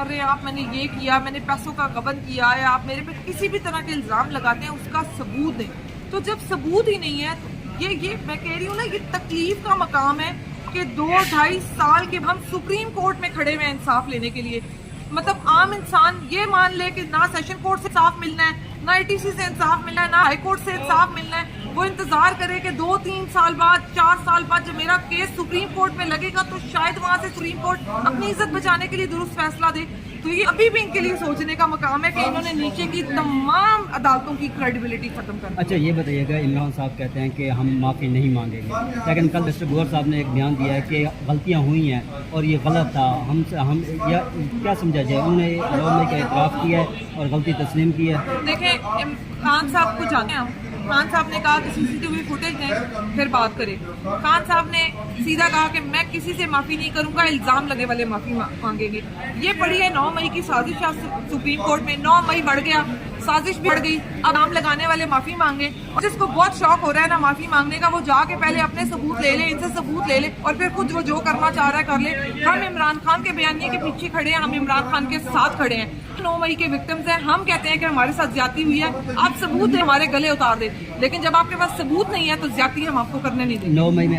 کر رہے ہیں آپ میں نے یہ کیا، میں نے پیسوں کا غبن کیا ہے، آپ میرے پہ کسی بھی طرح کے الزام لگاتے ہیں، اس کا ثبوت دیں. تو جب ثبوت ہی نہیں ہے تو یہ میں کہہ رہی ہوں نا، یہ تکلیف کا مقام ہے کہ 2-2.5 سال کے ہم سپریم کورٹ میں کھڑے ہوئے ہیں انصاف لینے کے لیے. مطلب عام انسان یہ مان لے کہ نہ سیشن کورٹ سے انصاف ملنا ہے، نہ ATC سے انصاف ملنا ہے، نہ ہائی کورٹ سے انصاف ملنا ہے. وہ انتظار کرے کہ 2-3 سال بعد، 4 سال بعد جب میرا کیس سپریم کورٹ میں لگے گا تو شاید وہاں سے سپریم کورٹ اپنی عزت بچانے کے لیے درست فیصلہ دے. تو یہ ابھی بھی ان کے لیے سوچنے کا مقام ہے کہ انہوں نے نیچے کی تمام عدالتوں کی کریڈیبلٹی ختم کر دی. اچھا یہ بتائیے گا، عمران صاحب کہتے ہیں کہ ہم معافی نہیں مانگیں گے، لیکن کل ڈسٹرکٹ گورنر صاحب نے ایک بیان دیا ہے کہ غلطیاں ہوئی ہیں اور یہ غلط تھا. ہم کیا سمجھا جائے؟ انہوں نے 9 مئی کا اعتراف کیا ہے اور غلطی تسلیم کی ہے. دیکھیں خان صاحب کو جانے ہم، خان صاحب نے کہا کہ CCTV فوٹیج دیں پھر بات کریں. خان صاحب نے سیدھا کہا کہ میں کسی سے معافی نہیں کروں گا، الزام لگے والے معافی مانگیں گے. یہ پڑھی ہے 9 مئی کی سازش سپریم کورٹ میں. 9 مئی بڑھ گیا، سازش بھی بڑھ گئی، اب نام لگانے والے معافی مانگے. اور جس کو بہت شوق ہو رہا ہے نا معافی مانگنے کا، وہ جا کے پہلے اپنے ثبوت لے لے، ان سے ثبوت لے لے، اور پھر خود وہ جو کرنا چاہ رہا ہے کر لے. ہم عمران خان کے بیانیے کے پیچھے کھڑے ہیں، ہم عمران خان کے ساتھ کھڑے ہیں. 9 مئی کے وکٹمز ہیں، ہم کہتے ہیں کہ ہمارے ساتھ زیادتی ہوئی ہے، آپ ثبوت دیں، ہمارے گلے اتار دیں. لیکن جب آپ کے پاس ثبوت نہیں ہے تو زیادتی ہم آپ کو کرنے نہیں دیں گے. 9 مئی میں